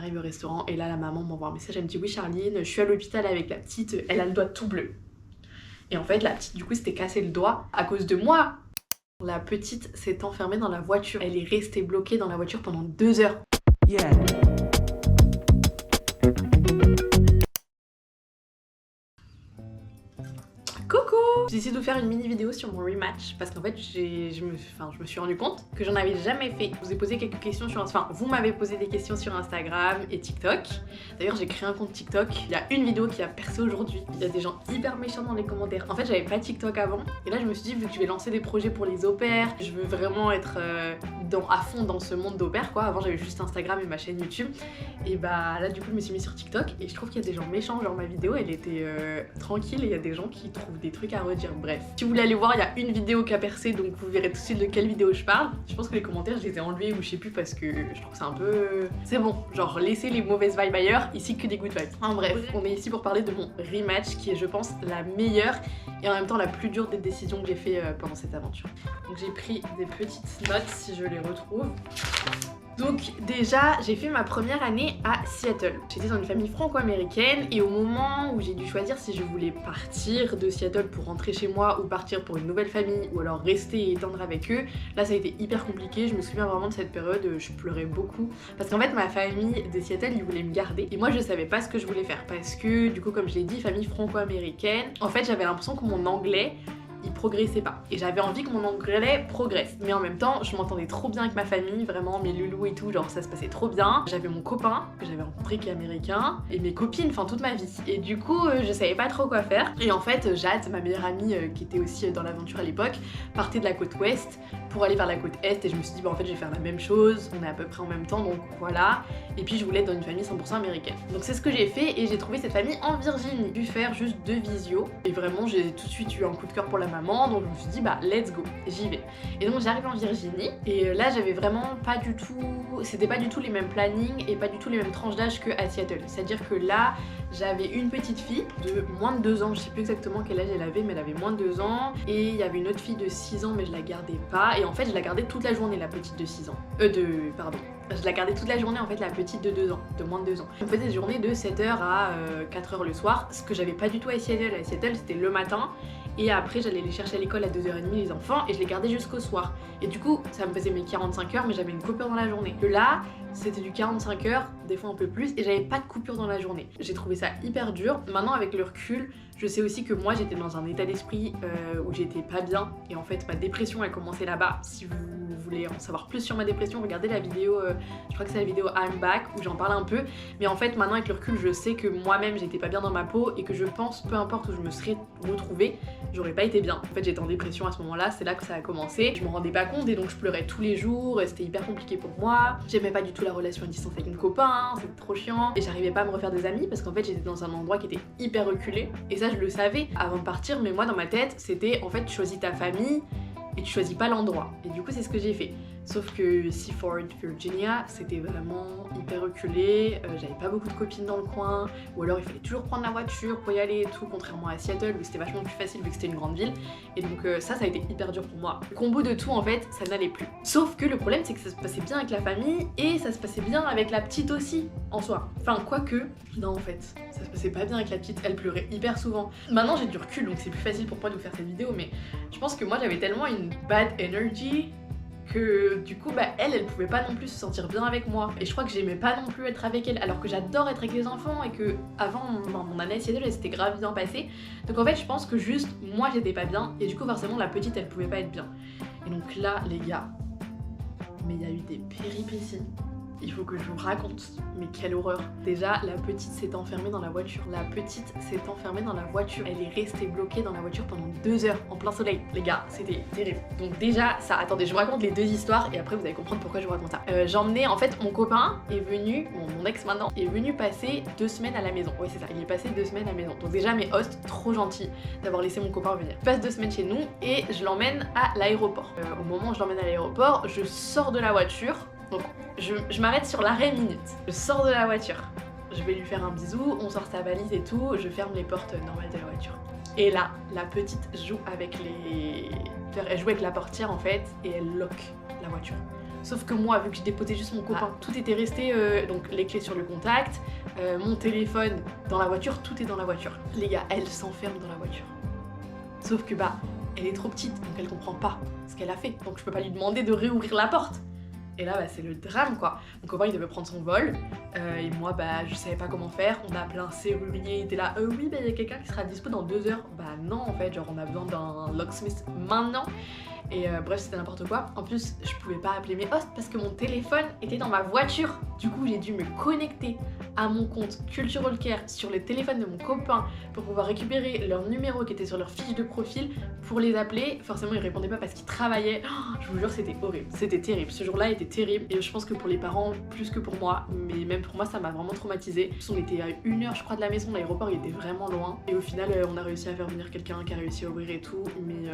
arrive au restaurant et là la maman m'envoie un message, elle me dit oui Charline, je suis à l'hôpital avec la petite, elle a le doigt tout bleu. Et en fait la petite du coup s'était cassé le doigt à cause de moi. La petite s'est enfermée dans la voiture, elle est restée bloquée dans la voiture pendant 2 heures. Yeah. Coucou! J'ai essayé de faire une mini vidéo sur mon rematch parce qu'en fait je me suis rendu compte que j'en avais jamais fait. Je vous ai posé quelques questions sur Instagram, vous m'avez posé des questions sur Instagram et TikTok. D'ailleurs j'ai créé un compte TikTok, il y a une vidéo qui a percé aujourd'hui. Il y a des gens hyper méchants dans les commentaires. En fait j'avais pas TikTok avant et là je me suis dit vu que je vais lancer des projets pour les au pairs, je veux vraiment être à fond dans ce monde d'au pair quoi. Avant j'avais juste Instagram et ma chaîne YouTube et bah là du coup je me suis mis sur TikTok et je trouve qu'il y a des gens méchants, genre ma vidéo elle était tranquille et il y a des gens qui trouvent des trucs à redire, bref. Si vous voulez aller voir, il y a une vidéo qui a percé, donc vous verrez tout de suite de quelle vidéo je parle. Je pense que les commentaires, je les ai enlevés ou je sais plus parce que je trouve que c'est un peu... C'est bon, genre laissez les mauvaises vibes ailleurs, ici que des good vibes. En bref, on est ici pour parler de mon rematch qui est je pense la meilleure et en même temps la plus dure des décisions que j'ai fait pendant cette aventure. Donc j'ai pris des petites notes si je les retrouve. Donc déjà, j'ai fait ma première année à Seattle. J'étais dans une famille franco-américaine et au moment où j'ai dû choisir si je voulais partir de Seattle pour rentrer chez moi ou partir pour une nouvelle famille ou alors rester et étendre avec eux, là ça a été hyper compliqué. Je me souviens vraiment de cette période, je pleurais beaucoup parce qu'en fait ma famille de Seattle ils voulaient me garder et moi je savais pas ce que je voulais faire parce que du coup comme je l'ai dit, famille franco-américaine, en fait j'avais l'impression que mon anglais il progressait pas. Et j'avais envie que mon anglais progresse. Mais en même temps, je m'entendais trop bien avec ma famille, vraiment mes loulous et tout, genre ça se passait trop bien. J'avais mon copain que j'avais rencontré qui est américain et mes copines, enfin toute ma vie. Et du coup, je savais pas trop quoi faire. Et en fait, Jade, ma meilleure amie qui était aussi dans l'aventure à l'époque, partait de la côte ouest pour aller vers la côte est et je me suis dit bah en fait je vais faire la même chose, on est à peu près en même temps donc voilà. Et puis je voulais être dans une famille 100% américaine. Donc c'est ce que j'ai fait et j'ai trouvé cette famille en Virginie. J'ai dû faire juste 2 visios et vraiment j'ai tout de suite eu un coup de cœur pour la maman donc je me suis dit bah let's go, j'y vais. Et donc j'arrive en Virginie et là j'avais vraiment pas du tout, c'était pas du tout les mêmes plannings et pas du tout les mêmes tranches d'âge que à Seattle. C'est-à-dire que là j'avais une petite fille de moins de 2 ans, je sais plus exactement quel âge elle avait mais elle avait moins de 2 ans et il y avait une autre fille de 6 ans mais je la gardais pas et en fait je la gardais toute la journée la petite de 6 ans. Je la gardais toute la journée en fait la petite de 2 ans, de moins de 2 ans. On faisait des journées de 7h à 4h le soir, ce que j'avais pas du tout à Seattle. À Seattle c'était le matin et après j'allais les chercher à l'école à 2h30 les enfants et je les gardais jusqu'au soir. Et du coup ça me faisait mes 45 heures mais j'avais une coupure dans la journée. Là c'était du 45 heures, des fois un peu plus et j'avais pas de coupure dans la journée. J'ai trouvé ça hyper dur. Maintenant avec le recul, je sais aussi que moi j'étais dans un état d'esprit où j'étais pas bien et en fait ma dépression elle commençait là-bas. Si vous voulez en savoir plus sur ma dépression, regardez la vidéo, je crois que c'est la vidéo I'm Back où j'en parle un peu. Mais en fait maintenant avec le recul je sais que moi-même j'étais pas bien dans ma peau et que je pense peu importe où je me serais retrouvée, j'aurais pas été bien. En fait j'étais en dépression à ce moment-là, c'est là que ça a commencé. Je m'en rendais pas compte et donc je pleurais tous les jours et c'était hyper compliqué pour moi. J'aimais pas du tout la relation à distance avec mon copain, c'était trop chiant et j'arrivais pas à me refaire des amis parce qu'en fait j'étais dans un endroit qui était hyper reculé et ça je le savais avant de partir mais moi dans ma tête c'était en fait tu choisis ta famille et tu choisis pas l'endroit et du coup c'est ce que j'ai fait. Sauf que Seaford, Virginia, c'était vraiment hyper reculé, j'avais pas beaucoup de copines dans le coin, ou alors il fallait toujours prendre la voiture pour y aller et tout, contrairement à Seattle où c'était vachement plus facile vu que c'était une grande ville. Et donc ça a été hyper dur pour moi. Le combo de tout en fait, ça n'allait plus. Sauf que le problème c'est que ça se passait bien avec la famille et ça se passait bien avec la petite aussi, en soi. Enfin quoique, non en fait, ça se passait pas bien avec la petite, elle pleurait hyper souvent. Maintenant j'ai du recul donc c'est plus facile pour moi de vous faire cette vidéo mais je pense que moi j'avais tellement une bad energy que du coup bah elle pouvait pas non plus se sentir bien avec moi et je crois que j'aimais pas non plus être avec elle alors que j'adore être avec les enfants et que avant mon année à Seattle elle s'était grave bien passée donc en fait je pense que juste moi j'étais pas bien et du coup forcément la petite elle pouvait pas être bien et donc là les gars mais il y a eu des péripéties. Il faut que je vous raconte, mais quelle horreur. Déjà, la petite s'est enfermée dans la voiture. La petite s'est enfermée dans la voiture. Elle est restée bloquée dans la voiture pendant 2 heures, en plein soleil. Les gars, c'était terrible. Donc déjà, ça, attendez, je vous raconte les 2 histoires et après vous allez comprendre pourquoi je vous raconte ça. J'emmenais, en fait, mon copain est venu, mon ex maintenant, est venu passer 2 semaines à la maison. Oui, c'est ça, il est passé 2 semaines à la maison. Donc déjà, mes hosts, trop gentils d'avoir laissé mon copain venir. Je passe 2 semaines chez nous et je l'emmène à l'aéroport. Au moment où je l'emmène à l'aéroport, je sors de la voiture. Donc je m'arrête sur l'arrêt minute. Je sors de la voiture, je vais lui faire un bisou, on sort sa valise et tout, je ferme les portes normales de la voiture. Et là, la petite joue avec elle joue avec la portière en fait et elle lock la voiture. Sauf que moi, vu que j'ai déposé juste mon copain, tout était resté, donc les clés sur le contact, mon téléphone dans la voiture, tout est dans la voiture. Les gars, elle s'enferme dans la voiture. Sauf que bah, elle est trop petite, donc elle comprend pas ce qu'elle a fait. Donc je peux pas lui demander de réouvrir la porte. Et là, bah, c'est le drame quoi. Mon copain il devait prendre son vol, et moi bah je savais pas comment faire. On a appelé un serrurier, il était là, oui bah il y a quelqu'un qui sera dispo dans 2 heures. Bah non en fait, genre on a besoin d'un locksmith maintenant. Et bref, c'était n'importe quoi. En plus, je pouvais pas appeler mes hosts parce que mon téléphone était dans ma voiture. Du coup, j'ai dû me connecter à mon compte Cultural Care sur le téléphone de mon copain pour pouvoir récupérer leur numéro qui était sur leur fiche de profil pour les appeler. Forcément, ils répondaient pas parce qu'ils travaillaient. Oh, je vous jure, c'était horrible. C'était terrible. Ce jour-là était terrible. Et je pense que pour les parents, plus que pour moi, mais même pour moi, ça m'a vraiment traumatisée. On était à 1 heure, je crois, de la maison. L'aéroport, il était vraiment loin. Et au final, on a réussi à faire venir quelqu'un qui a réussi à ouvrir et tout. Mais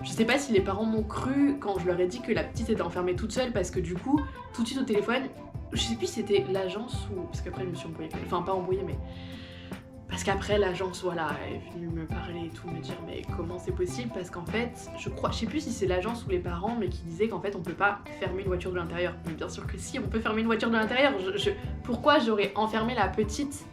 je sais pas si les parents m'ont cru quand je leur ai dit que la petite était enfermée toute seule parce que du coup, tout de suite au téléphone, je sais plus si c'était l'agence ou... Parce qu'après je me suis embrouillée, enfin pas embrouillée mais... Parce qu'après l'agence, voilà, est venue me parler et tout, me dire mais comment c'est possible? Parce qu'en fait, je sais plus si c'est l'agence ou les parents, mais qui disaient qu'en fait on peut pas fermer une voiture de l'intérieur. Mais bien sûr que si, on peut fermer une voiture de l'intérieur. Pourquoi j'aurais enfermé la petite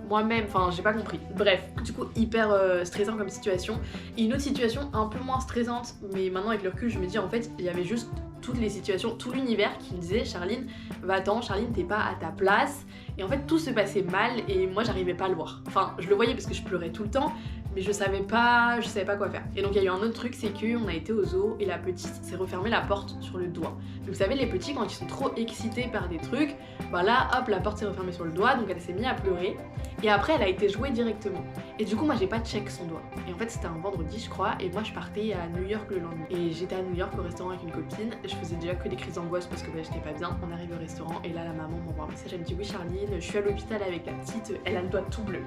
moi-même, enfin j'ai pas compris. Bref, du coup hyper stressant comme situation. Et une autre situation un peu moins stressante, mais maintenant avec le recul je me dis en fait il y avait juste toutes les situations, tout l'univers qui me disait Charline, va-t'en, Charline t'es pas à ta place. Et en fait tout se passait mal et moi j'arrivais pas à le voir. Enfin je le voyais parce que je pleurais tout le temps, mais je savais pas quoi faire. Et donc il y a eu un autre truc, c'est qu'on a été au zoo et la petite s'est refermée la porte sur le doigt. Donc vous savez les petits quand ils sont trop excités par des trucs, bah là hop la porte s'est refermée sur le doigt, donc elle s'est mise à pleurer. Et après elle a été jouée directement. Et du coup moi j'ai pas check son doigt. Et en fait c'était un vendredi je crois, et moi je partais à New York le lendemain. Et j'étais à New York au restaurant avec une copine, je faisais déjà que des crises d'angoisse parce que bah, j'étais pas bien. On arrive au restaurant et là la maman m'envoie un message, elle me dit oui Charline, je suis à l'hôpital avec la petite, elle a le doigt tout bleu.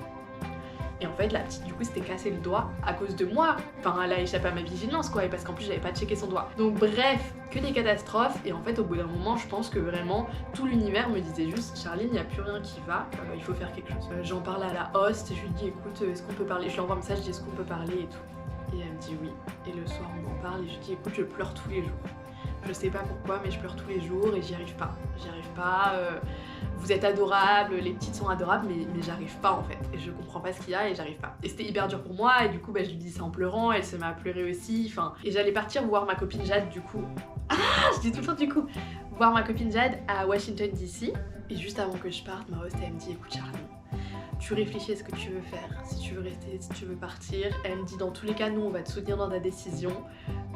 Et en fait la petite du coup s'était cassé le doigt à cause de moi. Enfin elle a échappé à ma vigilance quoi, et parce qu'en plus j'avais pas checké son doigt. Donc bref, que des catastrophes. Et en fait au bout d'un moment je pense que vraiment tout l'univers me disait juste Charline, il n'y a plus rien qui va, il faut faire quelque chose. J'en parle à la host, je lui dis écoute est-ce qu'on peut parler, je lui envoie un message, je dis est-ce qu'on peut parler et tout. Et elle me dit oui. Et le soir on en parle et je lui dis écoute je pleure tous les jours. Je sais pas pourquoi mais je pleure tous les jours et j'y arrive pas. Vous êtes adorables, les petites sont adorables mais j'arrive pas en fait. Et je comprends pas ce qu'il y a et j'arrive pas. Et c'était hyper dur pour moi et du coup bah, je lui dis ça en pleurant, elle se met à pleurer aussi. Enfin, et j'allais partir voir ma copine Jade du coup. Ah, je dis tout le temps du coup. Voir ma copine Jade à Washington DC. Et juste avant que je parte, ma host elle me dit écoute Charlie, tu réfléchis à ce que tu veux faire, si tu veux rester, si tu veux partir. Elle me dit dans tous les cas nous on va te soutenir dans ta décision.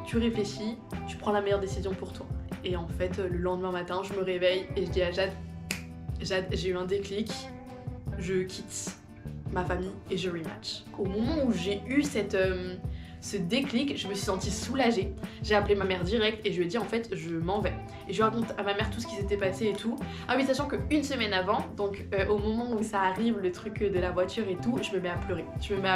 Tu réfléchis, tu prends la meilleure décision pour toi. Et en fait le lendemain matin je me réveille et je dis à Jade, j'ai eu un déclic, je quitte ma famille et je rematch. Au moment où j'ai eu ce déclic, je me suis sentie soulagée. J'ai appelé ma mère direct et je lui ai dit en fait je m'en vais. Et je lui raconte à ma mère tout ce qui s'était passé et tout. Ah oui, sachant qu'une semaine avant, donc au moment où ça arrive, le truc de la voiture et tout, je me mets à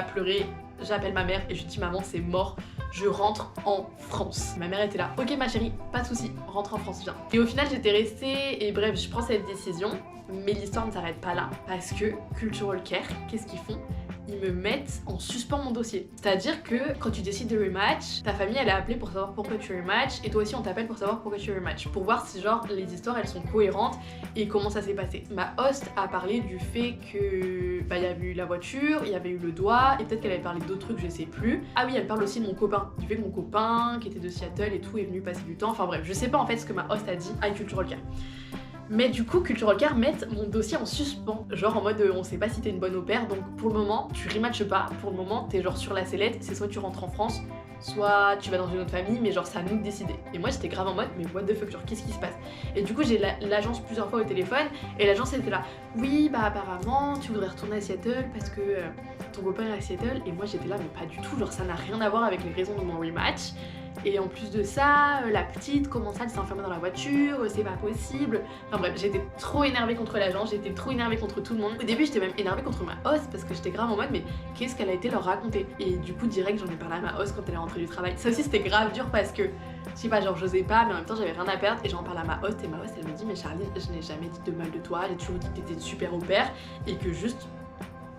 pleurer. J'appelle ma mère et je lui dis maman c'est mort, je rentre en France. Ma mère était là, ok ma chérie, pas de soucis, rentre en France, viens. Et au final j'étais restée et bref je prends cette décision, mais l'histoire ne s'arrête pas là parce que Cultural Care, qu'est-ce qu'ils font? Ils me mettent en suspens mon dossier. C'est-à-dire que quand tu décides de rematch, ta famille elle est appelée pour savoir pourquoi tu rematch et toi aussi on t'appelle pour savoir pourquoi tu rematch. Pour voir si genre les histoires elles sont cohérentes et comment ça s'est passé. Ma host a parlé du fait que bah il y avait eu la voiture, il y avait eu le doigt et peut-être qu'elle avait parlé d'autres trucs, je sais plus. Ah oui, elle parle aussi de mon copain. Du fait que mon copain qui était de Seattle et tout est venu passer du temps. Enfin bref, je sais pas en fait ce que ma host a dit à Cultural Care. Mais du coup, Cultural Care met mon dossier en suspens, genre en mode on sait pas si t'es une bonne au pair, donc pour le moment tu rematches pas, pour le moment t'es genre sur la sellette, c'est soit tu rentres en France, soit tu vas dans une autre famille, mais genre c'est à nous de décider. Et moi j'étais grave en mode mais what the fuck, genre qu'est-ce qui se passe? Et du coup j'ai l'agence plusieurs fois au téléphone et l'agence était là, oui bah apparemment tu voudrais retourner à Seattle parce que ton copain est à Seattle, et moi j'étais là mais pas du tout, genre ça n'a rien à voir avec les raisons de mon rematch. Et en plus de ça, la petite, comment ça, elle s'est enfermée dans la voiture, c'est pas possible. Enfin bref, j'étais trop énervée contre l'agence, j'étais trop énervée contre tout le monde. Au début, j'étais même énervée contre ma host parce que j'étais grave en mode mais qu'est-ce qu'elle a été leur raconter? Et du coup, direct, j'en ai parlé à ma host quand elle est rentrée du travail. Ça aussi, c'était grave dur parce que, je sais pas, genre j'osais pas, mais en même temps, j'avais rien à perdre. Et j'en parle à ma host et ma host, elle me dit mais Charline, je n'ai jamais dit de mal de toi, j'ai toujours dit que t'étais une super au pair et que juste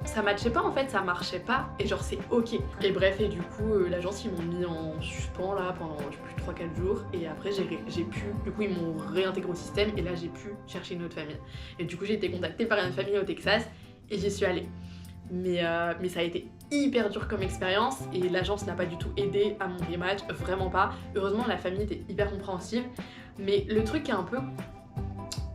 ça matchait pas en fait, ça marchait pas et genre c'est ok. Et bref, et du coup l'agence ils m'ont mis en suspens là pendant je sais plus 3-4 jours et après j'ai pu, du coup ils m'ont réintégré au système et là j'ai pu chercher une autre famille. Et du coup j'ai été contactée par une famille au Texas et j'y suis allée. Mais ça a été hyper dur comme expérience et l'agence n'a pas du tout aidé à mon rematch, vraiment pas. Heureusement la famille était hyper compréhensive, mais le truc qui est un peu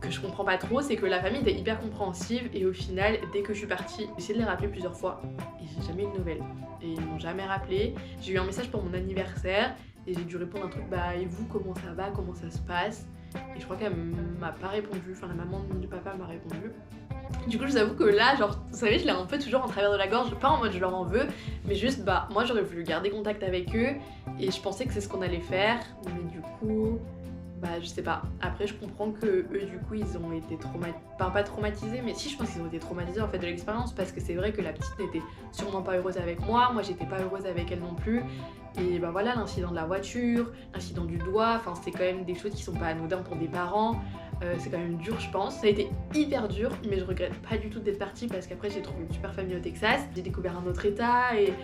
que je comprends pas trop, c'est que la famille était hyper compréhensive et au final, dès que je suis partie, j'ai essayé de les rappeler plusieurs fois et j'ai jamais eu de nouvelles. Et ils m'ont jamais rappelé. J'ai eu un message pour mon anniversaire et j'ai dû répondre un truc, bah et vous, comment ça va, comment ça se passe? Et je crois qu'elle m'a pas répondu, enfin la maman du papa m'a répondu. Du coup je vous avoue que là, genre, vous savez, je l'ai un peu toujours en travers de la gorge, pas en mode je leur en veux, mais juste bah moi j'aurais voulu garder contact avec eux et je pensais que c'est ce qu'on allait faire, mais du coup... Bah je sais pas, après je comprends que eux du coup ils ont été pas traumatisés, mais si je pense qu'ils ont été traumatisés en fait de l'expérience parce que c'est vrai que la petite n'était sûrement pas heureuse avec moi j'étais pas heureuse avec elle non plus et bah voilà l'incident de la voiture, l'incident du doigt, enfin c'est quand même des choses qui sont pas anodines pour des parents, c'est quand même dur je pense, ça a été hyper dur mais je regrette pas du tout d'être partie parce qu'après j'ai trouvé une super famille au Texas, j'ai découvert un autre état et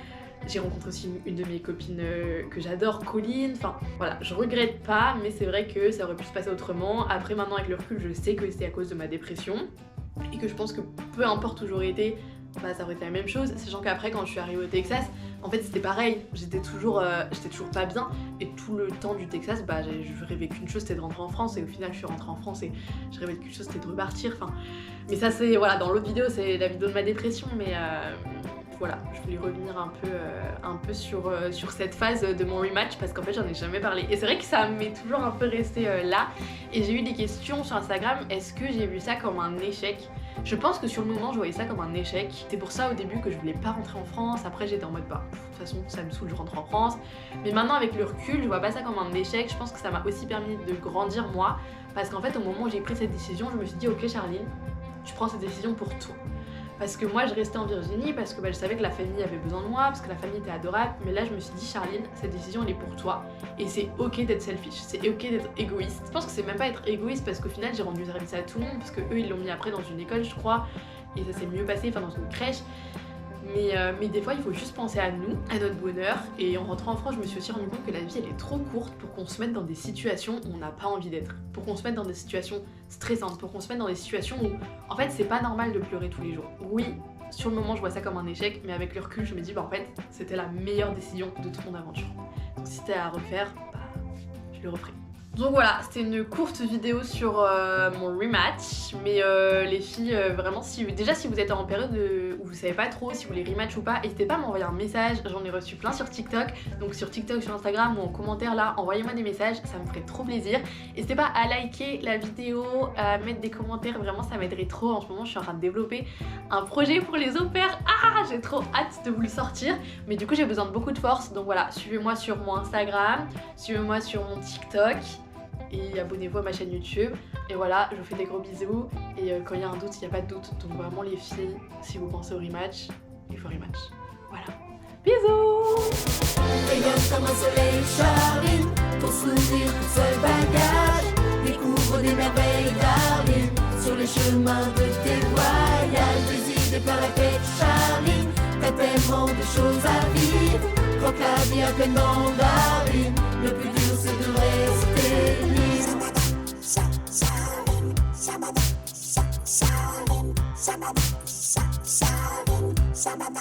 j'ai rencontré aussi une de mes copines que j'adore, Colline, enfin voilà, je regrette pas, mais c'est vrai que ça aurait pu se passer autrement. Après maintenant avec le recul, je sais que c'était à cause de ma dépression et que je pense que peu importe où j'aurais été, bah ça aurait été la même chose, sachant qu'après quand je suis arrivée au Texas, en fait c'était pareil, j'étais toujours pas bien et tout le temps du Texas, bah je rêvais qu'une chose, c'était de rentrer en France et au final je suis rentrée en France et je rêvais qu'une chose, c'était de repartir, enfin... Mais ça c'est, voilà, dans l'autre vidéo, c'est la vidéo de ma dépression, mais... Voilà, je voulais revenir un peu sur cette phase de mon rematch parce qu'en fait j'en ai jamais parlé. Et c'est vrai que ça m'est toujours un peu resté là. Et j'ai eu des questions sur Instagram, est-ce que j'ai vu ça comme un échec? Je pense que sur le moment je voyais ça comme un échec. C'est pour ça au début que je voulais pas rentrer en France, après j'étais en mode bah de toute façon ça me saoule, je rentre en France. Mais maintenant avec le recul, je vois pas ça comme un échec, je pense que ça m'a aussi permis de grandir moi. Parce qu'en fait au moment où j'ai pris cette décision, je me suis dit ok Charline, tu prends cette décision pour toi. Parce que moi je restais en Virginie parce que bah, je savais que la famille avait besoin de moi, parce que la famille était adorable, mais là je me suis dit Charline, cette décision elle est pour toi et c'est ok d'être selfish, c'est ok d'être égoïste. Je pense que c'est même pas être égoïste parce qu'au final j'ai rendu service à tout le monde parce que eux ils l'ont mis après dans une école je crois et ça s'est mieux passé, enfin dans une crèche. Mais des fois il faut juste penser à nous, à notre bonheur et en rentrant en France je me suis aussi rendu compte que la vie elle est trop courte pour qu'on se mette dans des situations où on n'a pas envie d'être, pour qu'on se mette dans des situations stressantes, pour qu'on se mette dans des situations où en fait c'est pas normal de pleurer tous les jours. Oui, sur le moment je vois ça comme un échec mais avec le recul je me dis bah en fait c'était la meilleure décision de toute mon aventure. Donc si c'était à refaire, bah je le referai. Donc voilà, c'était une courte vidéo sur mon rematch, mais les filles, vraiment, si vous êtes en période où vous savez pas trop si vous voulez rematch ou pas, n'hésitez pas à m'envoyer un message, j'en ai reçu plein sur TikTok, donc sur TikTok, sur Instagram ou en commentaire là, envoyez-moi des messages, ça me ferait trop plaisir. N'hésitez pas à liker la vidéo, à mettre des commentaires, vraiment ça m'aiderait trop. En ce moment je suis en train de développer un projet pour les au-pairs, j'ai trop hâte de vous le sortir, mais du coup j'ai besoin de beaucoup de force, donc voilà, suivez-moi sur mon Instagram, suivez-moi sur mon TikTok, et abonnez-vous à ma chaîne YouTube. Et voilà, je vous fais des gros bisous. Et quand il y a un doute, il n'y a pas de doute. Donc vraiment les filles, si vous pensez au rematch, il faut rematch. Voilà. Bisous! Rayonne comme un soleil, Charline, ton sourire, ton seul bagage. Découvre des merveilles, darling, sur les chemins de tes voyages. Des idées plein la tête, Charline, t'as tellement de choses à vivre. Crois que la vie a plein de mandarines, le plus dur c'est de rester libre. Shabada.